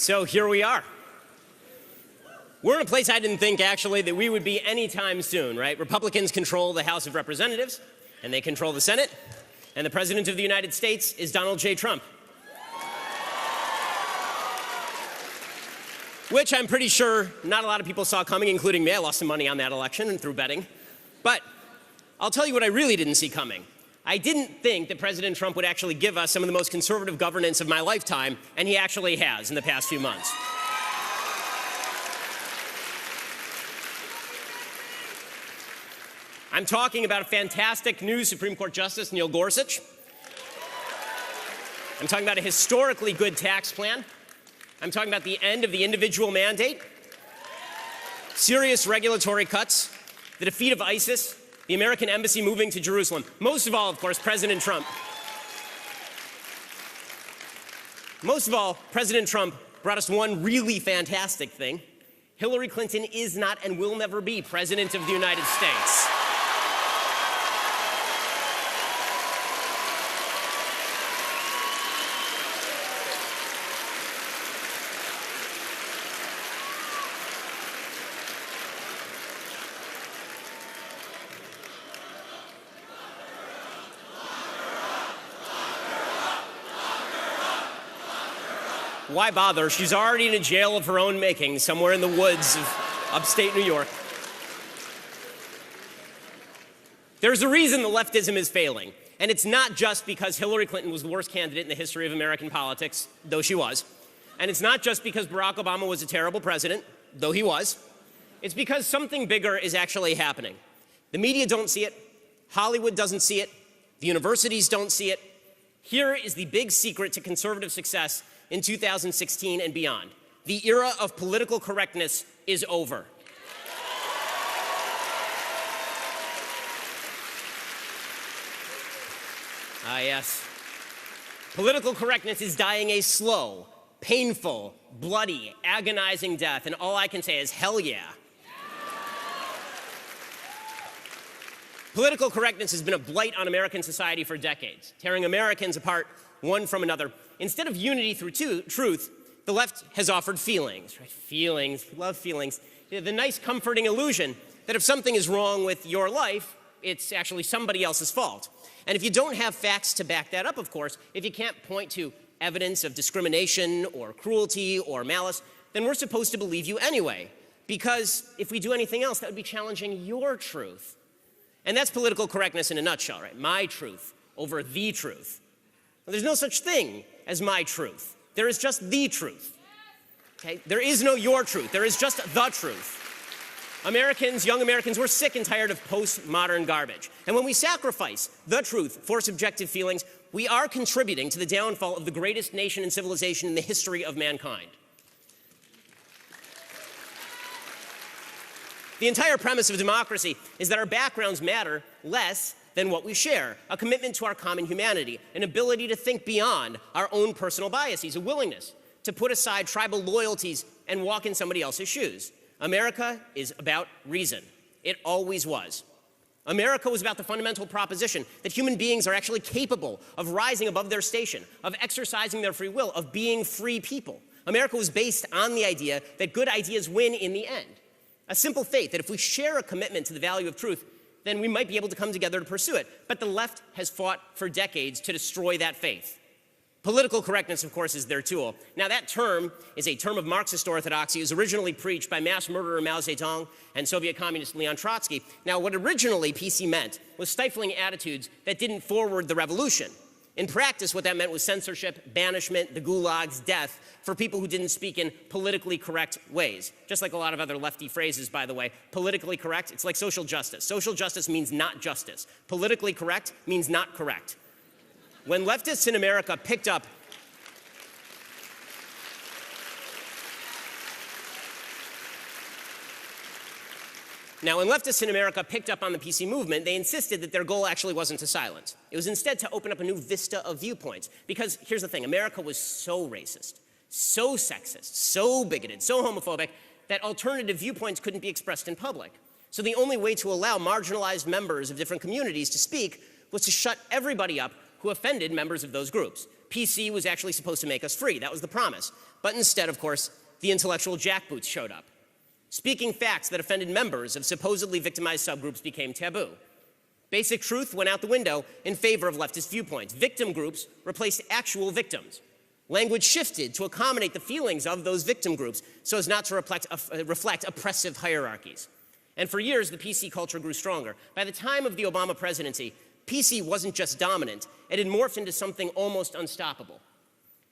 So here we are. We're in a place I didn't think, actually, that we would be anytime soon, right? Republicans control the House of Representatives, and they control the Senate, and the President of the United States is Donald J. Trump. Which I'm pretty sure not a lot of people saw coming, including me. I lost some money on that election and through betting. But I'll tell you what I really didn't see coming. I didn't think that President Trump would actually give us some of the most conservative governance of my lifetime, and he actually has in the past few months. I'm talking about a fantastic new Supreme Court Justice, Neil Gorsuch. I'm talking about a historically good tax plan. I'm talking about the end of the individual mandate, serious regulatory cuts, the defeat of ISIS, the American embassy moving to Jerusalem. Most of all, of course, President Trump. Most of all, President Trump brought us one really fantastic thing. Hillary Clinton is not and will never be President of the United States. Why bother? She's already in a jail of her own making, somewhere in the woods of upstate New York. There's a reason the leftism is failing, and it's not just because Hillary Clinton was the worst candidate in the history of American politics, though she was. And it's not just because Barack Obama was a terrible president, though he was. It's because something bigger is actually happening. The media don't see it. Hollywood doesn't see it. The universities don't see it. Here is the big secret to conservative success in 2016 and beyond. The era of political correctness is over. Ah, yes. Political correctness is dying a slow, painful, bloody, agonizing death, and all I can say is, hell yeah. Political correctness has been a blight on American society for decades, tearing Americans apart one from another. Instead of unity through truth, the left has offered feelings, right? Feelings, we love feelings. The nice, comforting illusion that if something is wrong with your life, it's actually somebody else's fault. And if you don't have facts to back that up, of course, if you can't point to evidence of discrimination or cruelty or malice, then we're supposed to believe you anyway. Because if we do anything else, that would be challenging your truth. And that's political correctness in a nutshell, right? My truth over the truth. There's no such thing as my truth. There is just the truth. Okay? There is no your truth. There is just the truth. Americans, young Americans, we're sick and tired of postmodern garbage. And when we sacrifice the truth for subjective feelings, we are contributing to the downfall of the greatest nation and civilization in the history of mankind. The entire premise of democracy is that our backgrounds matter less than what we share, a commitment to our common humanity, an ability to think beyond our own personal biases, a willingness to put aside tribal loyalties and walk in somebody else's shoes. America is about reason. It always was. America was about the fundamental proposition that human beings are actually capable of rising above their station, of exercising their free will, of being free people. America was based on the idea that good ideas win in the end. A simple faith that if we share a commitment to the value of truth, then we might be able to come together to pursue it. But the left has fought for decades to destroy that faith. Political correctness, of course, is their tool. Now, that term is a term of Marxist orthodoxy. It was originally preached by mass murderer Mao Zedong and Soviet communist Leon Trotsky. Now, what originally PC meant was stifling attitudes that didn't forward the revolution. In practice, what that meant was censorship, banishment, the gulags, death for people who didn't speak in politically correct ways. Just like a lot of other lefty phrases, by the way. Politically correct, it's like social justice. Social justice means not justice. Politically correct means not correct. When leftists in America picked up on the PC movement, they insisted that their goal actually wasn't to silence. It was instead to open up a new vista of viewpoints. Because here's the thing, America was so racist, so sexist, so bigoted, so homophobic, that alternative viewpoints couldn't be expressed in public. So the only way to allow marginalized members of different communities to speak was to shut everybody up who offended members of those groups. PC was actually supposed to make us free. That was the promise. But instead, of course, the intellectual jackboots showed up. Speaking facts that offended members of supposedly victimized subgroups became taboo. Basic truth went out the window in favor of leftist viewpoints. Victim groups replaced actual victims. Language shifted to accommodate the feelings of those victim groups so as not to reflect oppressive hierarchies. And for years, the PC culture grew stronger. By the time of the Obama presidency, PC wasn't just dominant, it had morphed into something almost unstoppable.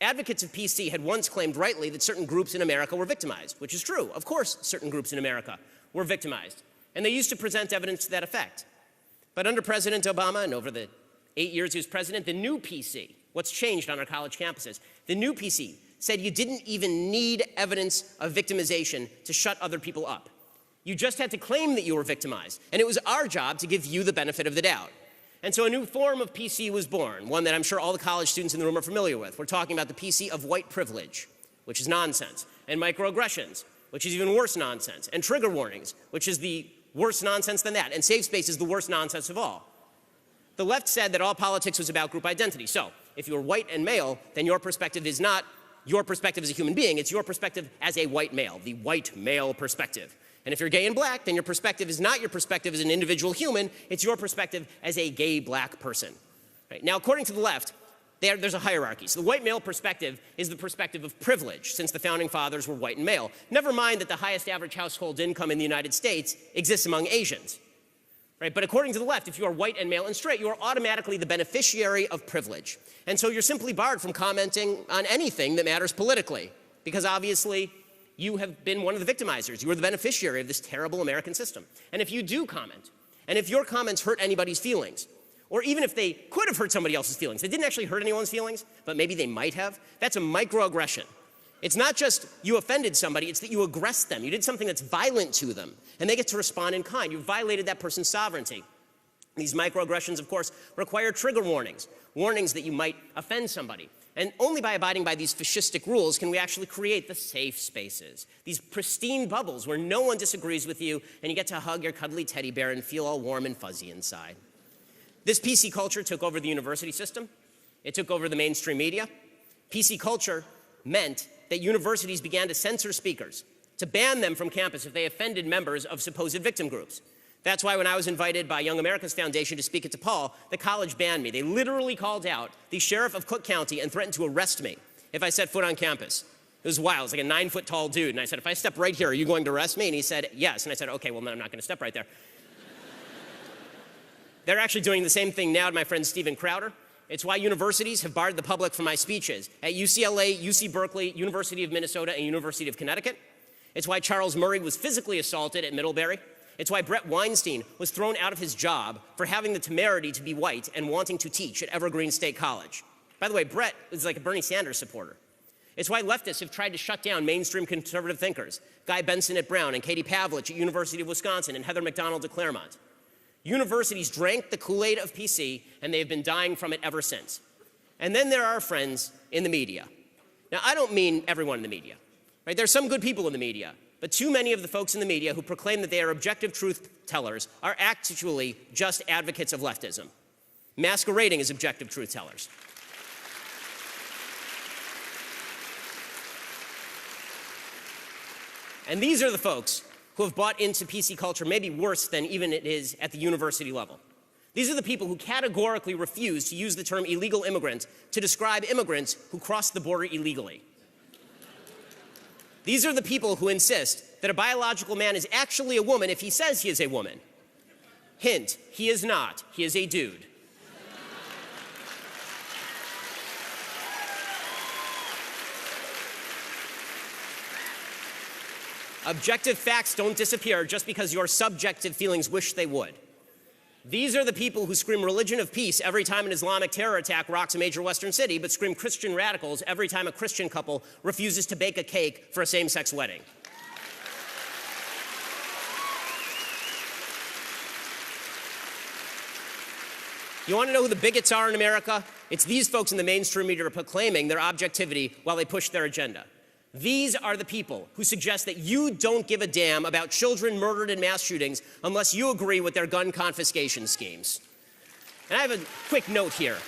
Advocates of PC had once claimed rightly that certain groups in America were victimized, which is true. Of course, certain groups in America were victimized. And they used to present evidence to that effect. But under President Obama, and over the 8 years he was president, the new PC, what's changed on our college campuses, the new PC said you didn't even need evidence of victimization to shut other people up. You just had to claim that you were victimized. And it was our job to give you the benefit of the doubt. And so a new form of PC was born, one that I'm sure all the college students in the room are familiar with. We're talking about the PC of white privilege, which is nonsense, and microaggressions, which is even worse nonsense, and trigger warnings, which is the worse nonsense than that, and safe space is the worst nonsense of all. The left said that all politics was about group identity. So if you're white and male, then your perspective is not your perspective as a human being, it's your perspective as a white male, the white male perspective. And if you're gay and black, then your perspective is not your perspective as an individual human, it's your perspective as a gay black person. Right? Now, according to the left, there's a hierarchy. So the white male perspective is the perspective of privilege, since the founding fathers were white and male. Never mind that the highest average household income in the United States exists among Asians. Right? But according to the left, if you are white and male and straight, you are automatically the beneficiary of privilege. And so you're simply barred from commenting on anything that matters politically, because obviously you have been one of the victimizers. You are the beneficiary of this terrible American system. And if you do comment, and if your comments hurt anybody's feelings, or even if they could have hurt somebody else's feelings, they didn't actually hurt anyone's feelings, but maybe they might have, that's a microaggression. It's not just you offended somebody, it's that you aggressed them. You did something that's violent to them, and they get to respond in kind. You violated that person's sovereignty. These microaggressions, of course, require trigger warnings, warnings that you might offend somebody. And only by abiding by these fascistic rules can we actually create the safe spaces, these pristine bubbles where no one disagrees with you and you get to hug your cuddly teddy bear and feel all warm and fuzzy inside. This PC culture took over the university system. It took over the mainstream media. PC culture meant that universities began to censor speakers, to ban them from campus if they offended members of supposed victim groups. That's why when I was invited by Young America's Foundation to speak at DePaul, the college banned me. They literally called out the sheriff of Cook County and threatened to arrest me if I set foot on campus. It was wild. It was like a 9-foot-tall dude. And I said, if I step right here, are you going to arrest me? And he said, yes. And I said, okay, well, then I'm not going to step right there. They're actually doing the same thing now to my friend Steven Crowder. It's why universities have barred the public from my speeches at UCLA, UC Berkeley, University of Minnesota, and University of Connecticut. It's why Charles Murray was physically assaulted at Middlebury. It's why Brett Weinstein was thrown out of his job for having the temerity to be white and wanting to teach at Evergreen State College. By the way, Brett is like a Bernie Sanders supporter. It's why leftists have tried to shut down mainstream conservative thinkers, Guy Benson at Brown and Katie Pavlich at University of Wisconsin and Heather McDonald at Claremont. Universities drank the Kool-Aid of PC, and they have been dying from it ever since. And then there are our friends in the media. Now, I don't mean everyone in the media. Right? There's some good people in the media, but too many of the folks in the media who proclaim that they are objective truth tellers are actually just advocates of leftism, masquerading as objective truth tellers. And these are the folks who have bought into PC culture maybe worse than even it is at the university level. These are the people who categorically refuse to use the term illegal immigrant to describe immigrants who cross the border illegally. These are the people who insist that a biological man is actually a woman if he says he is a woman. Hint, he is not. He is a dude. Objective facts don't disappear just because your subjective feelings wish they would. These are the people who scream religion of peace every time an Islamic terror attack rocks a major Western city, but scream Christian radicals every time a Christian couple refuses to bake a cake for a same-sex wedding. You want to know who the bigots are in America? It's these folks in the mainstream media proclaiming their objectivity while they push their agenda. These are the people who suggest that you don't give a damn about children murdered in mass shootings unless you agree with their gun confiscation schemes. And I have a quick note here.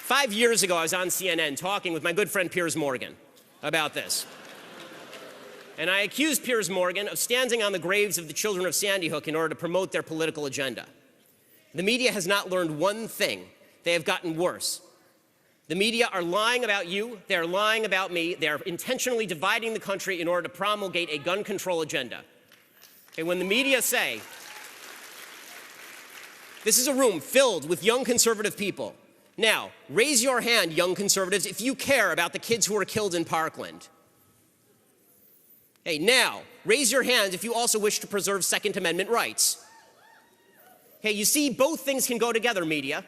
5 years ago, I was on CNN talking with my good friend Piers Morgan about this. And I accused Piers Morgan of standing on the graves of the children of Sandy Hook in order to promote their political agenda. The media has not learned one thing. They have gotten worse. The media are lying about you. They're lying about me. They're intentionally dividing the country in order to promulgate a gun control agenda. And when the media say, this is a room filled with young conservative people. Now, raise your hand, young conservatives, if you care about the kids who were killed in Parkland. Hey, now, raise your hand if you also wish to preserve Second Amendment rights. Okay, you see, both things can go together, media.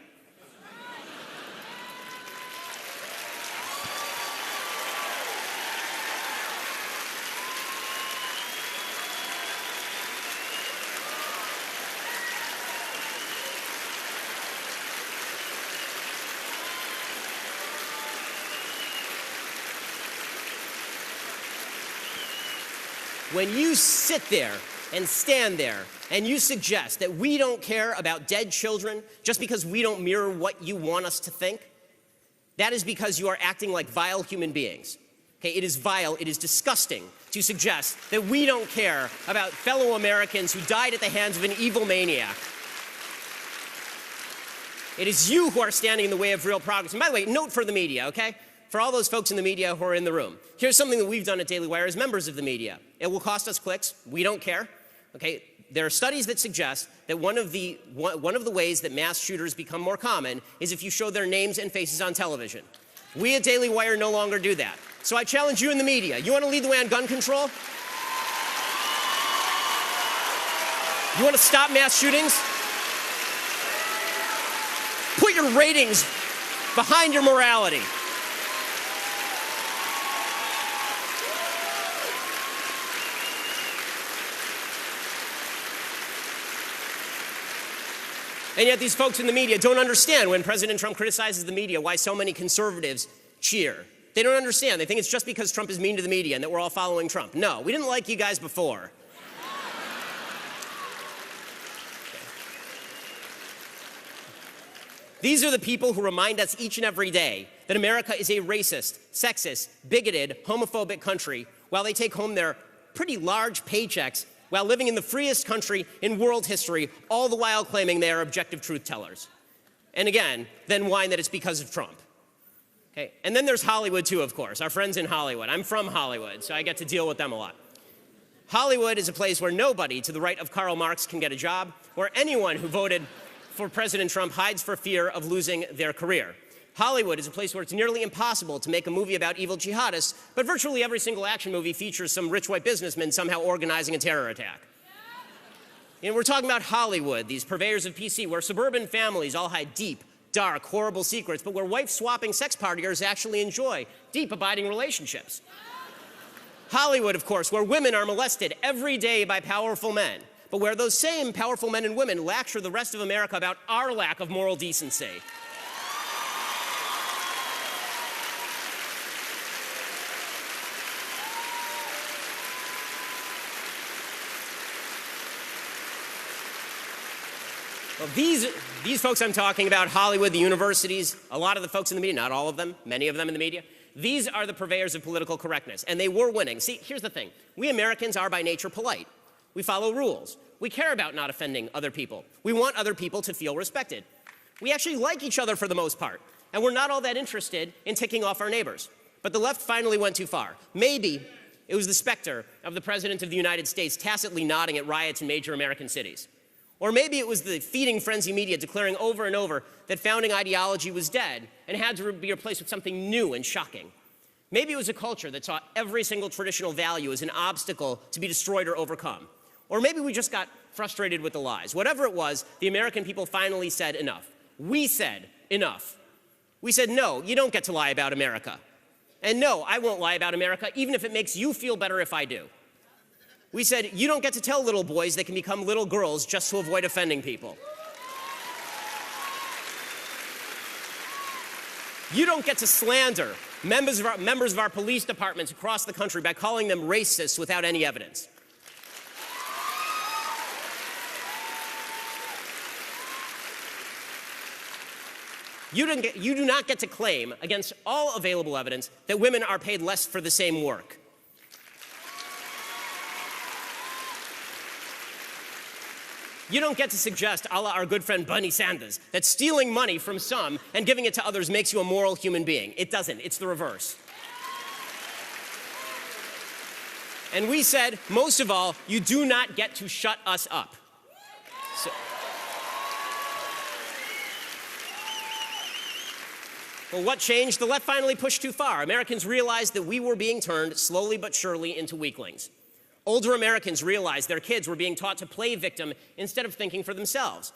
When you sit there and stand there and you suggest that we don't care about dead children just because we don't mirror what you want us to think, that is because you are acting like vile human beings. Okay, it is vile, it is disgusting to suggest that we don't care about fellow Americans who died at the hands of an evil maniac. It is you who are standing in the way of real progress. And by the way, note for the media, okay? For all those folks in the media who are in the room, here's something that we've done at Daily Wire as members of the media. It will cost us clicks. We don't care. Okay? There are studies that suggest that one of the ways that mass shooters become more common is if you show their names and faces on television. We at Daily Wire no longer do that. So I challenge you in the media. You want to lead the way on gun control? You want to stop mass shootings? Put your ratings behind your morality. And yet these folks in the media don't understand when President Trump criticizes the media why so many conservatives cheer. They don't understand. They think it's just because Trump is mean to the media and that we're all following Trump. No, we didn't like you guys before. These are the people who remind us each and every day that America is a racist, sexist, bigoted, homophobic country while they take home their pretty large paychecks while living in the freest country in world history, all the while claiming they are objective truth tellers. And again, then whine that it's because of Trump. Okay? And then there's Hollywood too, of course, our friends in Hollywood. I'm from Hollywood, so I get to deal with them a lot. Hollywood is a place where nobody to the right of Karl Marx can get a job, where anyone who voted for President Trump hides for fear of losing their career. Hollywood is a place where it's nearly impossible to make a movie about evil jihadists, but virtually every single action movie features some rich white businessman somehow organizing a terror attack. You know, we're talking about Hollywood, these purveyors of PC, where suburban families all hide deep, dark, horrible secrets, but where wife-swapping sex partiers actually enjoy deep, abiding relationships. Hollywood, of course, where women are molested every day by powerful men, but where those same powerful men and women lecture the rest of America about our lack of moral decency. Well, these folks I'm talking about, Hollywood, the universities, a lot of the folks in the media, not all of them, many of them in the media, these are the purveyors of political correctness, and they were winning. See, here's the thing. We Americans are by nature polite. We follow rules. We care about not offending other people. We want other people to feel respected. We actually like each other for the most part, and we're not all that interested in ticking off our neighbors. But the left finally went too far. Maybe it was the specter of the President of the United States tacitly nodding at riots in major American cities. Or maybe it was the feeding frenzy media declaring over and over that founding ideology was dead and had to be replaced with something new and shocking. Maybe it was a culture that saw every single traditional value as an obstacle to be destroyed or overcome. Or maybe we just got frustrated with the lies. Whatever it was, the American people finally said enough. We said enough. We said, no, you don't get to lie about America. And no, I won't lie about America, even if it makes you feel better if I do. We said, you don't get to tell little boys they can become little girls just to avoid offending people. You don't get to slander members of our police departments across the country by calling them racists without any evidence. You do not get to claim against all available evidence that women are paid less for the same work. You don't get to suggest, a la our good friend Bernie Sanders, that stealing money from some and giving it to others makes you a moral human being. It doesn't. It's the reverse. And we said, most of all, you do not get to shut us up. Well, what changed? The left finally pushed too far. Americans realized that we were being turned slowly but surely into weaklings. Older Americans realized their kids were being taught to play victim instead of thinking for themselves.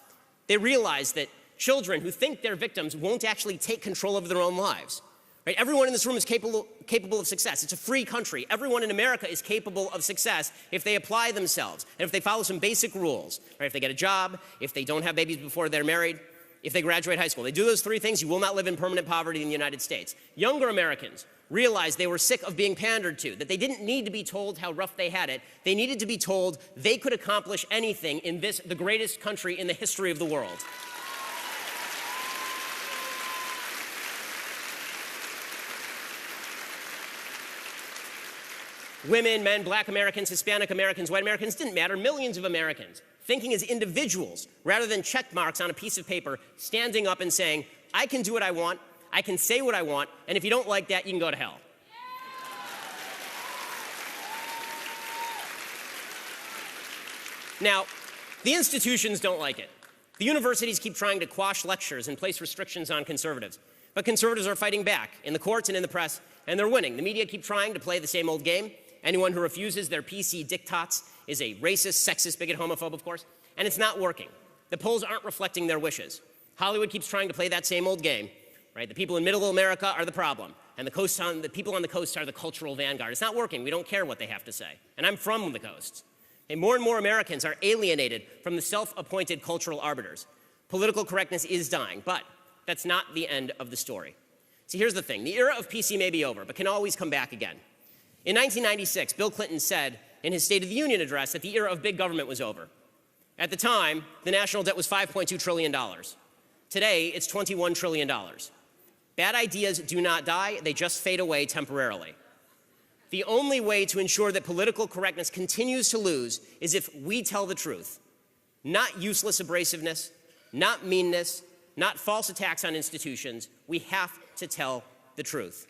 They realized that children who think they're victims won't actually take control of their own lives. Right? Everyone in this room is capable of success. It's a free country. Everyone in America is capable of success if they apply themselves and if they follow some basic rules. Right? If they get a job, if they don't have babies before they're married, if they graduate high school. They do those three things, you will not live in permanent poverty in the United States. Younger Americans realized they were sick of being pandered to, that they didn't need to be told how rough they had it. They needed to be told they could accomplish anything in this, the greatest country in the history of the world. Women, men, black Americans, Hispanic Americans, white Americans, didn't matter. Millions of Americans thinking as individuals rather than check marks on a piece of paper, standing up and saying, I can do what I want, I can say what I want, and if you don't like that, you can go to hell. Now, the institutions don't like it. The universities keep trying to quash lectures and place restrictions on conservatives. But conservatives are fighting back in the courts and in the press, and they're winning. The media keep trying to play the same old game. Anyone who refuses their PC diktats is a racist, sexist, bigot, homophobe, of course, and it's not working. The polls aren't reflecting their wishes. Hollywood keeps trying to play that same old game, right? The people in middle America are the problem, and the people on the coast are the cultural vanguard. It's not working. We don't care what they have to say. And I'm from the coast. And more Americans are alienated from the self-appointed cultural arbiters. Political correctness is dying, but that's not the end of the story. See, here's the thing. The era of PC may be over, but can always come back again. In 1996, Bill Clinton said in his State of the Union address that the era of big government was over. At the time, the national debt was $5.2 trillion. Today, it's $21 trillion. Bad ideas do not die, they just fade away temporarily. The only way to ensure that political correctness continues to lose is if we tell the truth. Not useless abrasiveness, not meanness, not false attacks on institutions. We have to tell the truth.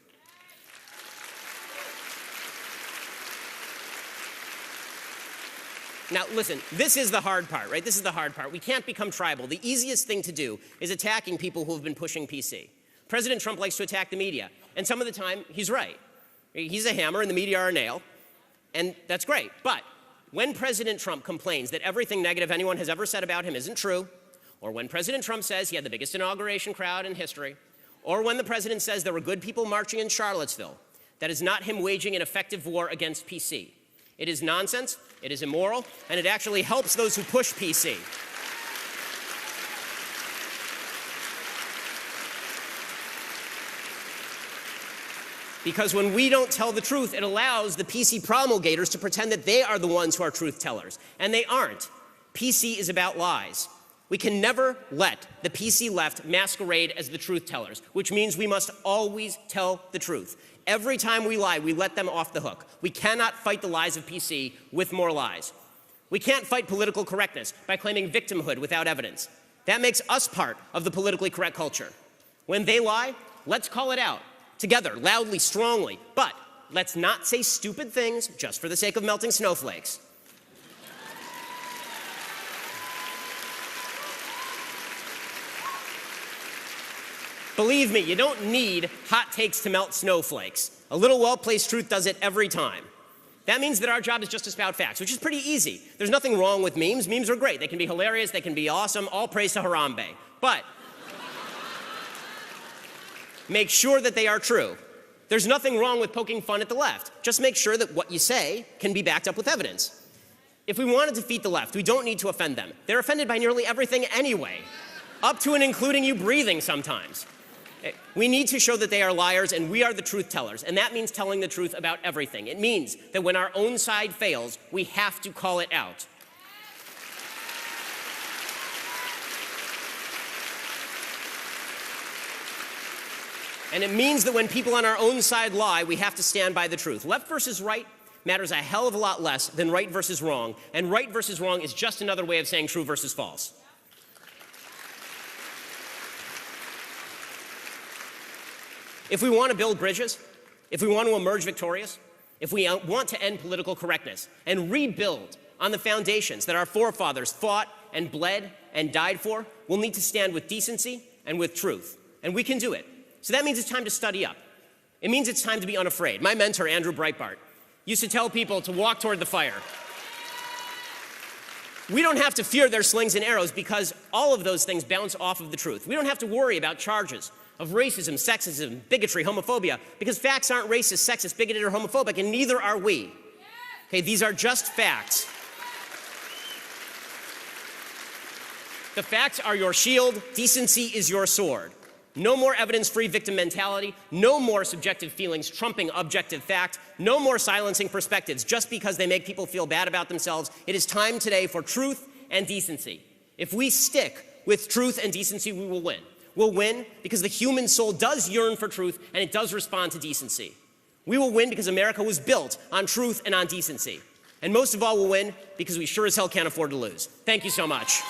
Now, listen, this is the hard part, right? This is the hard part. We can't become tribal. The easiest thing to do is attacking people who have been pushing PC. President Trump likes to attack the media, and some of the time, he's right. He's a hammer and the media are a nail, and that's great. But when President Trump complains that everything negative anyone has ever said about him isn't true, or when President Trump says he had the biggest inauguration crowd in history, or when the president says there were good people marching in Charlottesville, that is not him waging an effective war against PC. It is nonsense, it is immoral, and it actually helps those who push PC. Because when we don't tell the truth, it allows the PC promulgators to pretend that they are the ones who are truth tellers. And they aren't. PC is about lies. We can never let the PC left masquerade as the truth tellers, which means we must always tell the truth. Every time we lie, we let them off the hook. We cannot fight the lies of PC with more lies. We can't fight political correctness by claiming victimhood without evidence. That makes us part of the politically correct culture. When they lie, let's call it out. Together, loudly, strongly, but let's not say stupid things just for the sake of melting snowflakes. Believe me, you don't need hot takes to melt snowflakes. A little well-placed truth does it every time. That means that our job is just to spout facts, which is pretty easy. There's nothing wrong with memes. Memes are great. They can be hilarious. They can be awesome. All praise to Harambe. But make sure that they are true. There's nothing wrong with poking fun at the left. Just make sure that what you say can be backed up with evidence. If we want to defeat the left, we don't need to offend them. They're offended by nearly everything anyway, up to and including you breathing sometimes. We need to show that they are liars and we are the truth tellers, and that means telling the truth about everything. It means that when our own side fails, we have to call it out. And it means that when people on our own side lie, we have to stand by the truth. Left versus right matters a hell of a lot less than right versus wrong, and right versus wrong is just another way of saying true versus false. If we want to build bridges, if we want to emerge victorious, if we want to end political correctness and rebuild on the foundations that our forefathers fought and bled and died for, we'll need to stand with decency and with truth. And we can do it. So that means it's time to study up. It means it's time to be unafraid. My mentor, Andrew Breitbart, used to tell people to walk toward the fire. We don't have to fear their slings and arrows because all of those things bounce off of the truth. We don't have to worry about charges of racism, sexism, bigotry, homophobia, because facts aren't racist, sexist, bigoted, or homophobic, and neither are we. Okay, these are just facts. The facts are your shield. Decency is your sword. No more evidence-free victim mentality. No more subjective feelings trumping objective fact. No more silencing perspectives just because they make people feel bad about themselves. It is time today for truth and decency. If we stick with truth and decency, we will win. We'll win because the human soul does yearn for truth and it does respond to decency. We will win because America was built on truth and on decency. And most of all, we'll win because we sure as hell can't afford to lose. Thank you so much.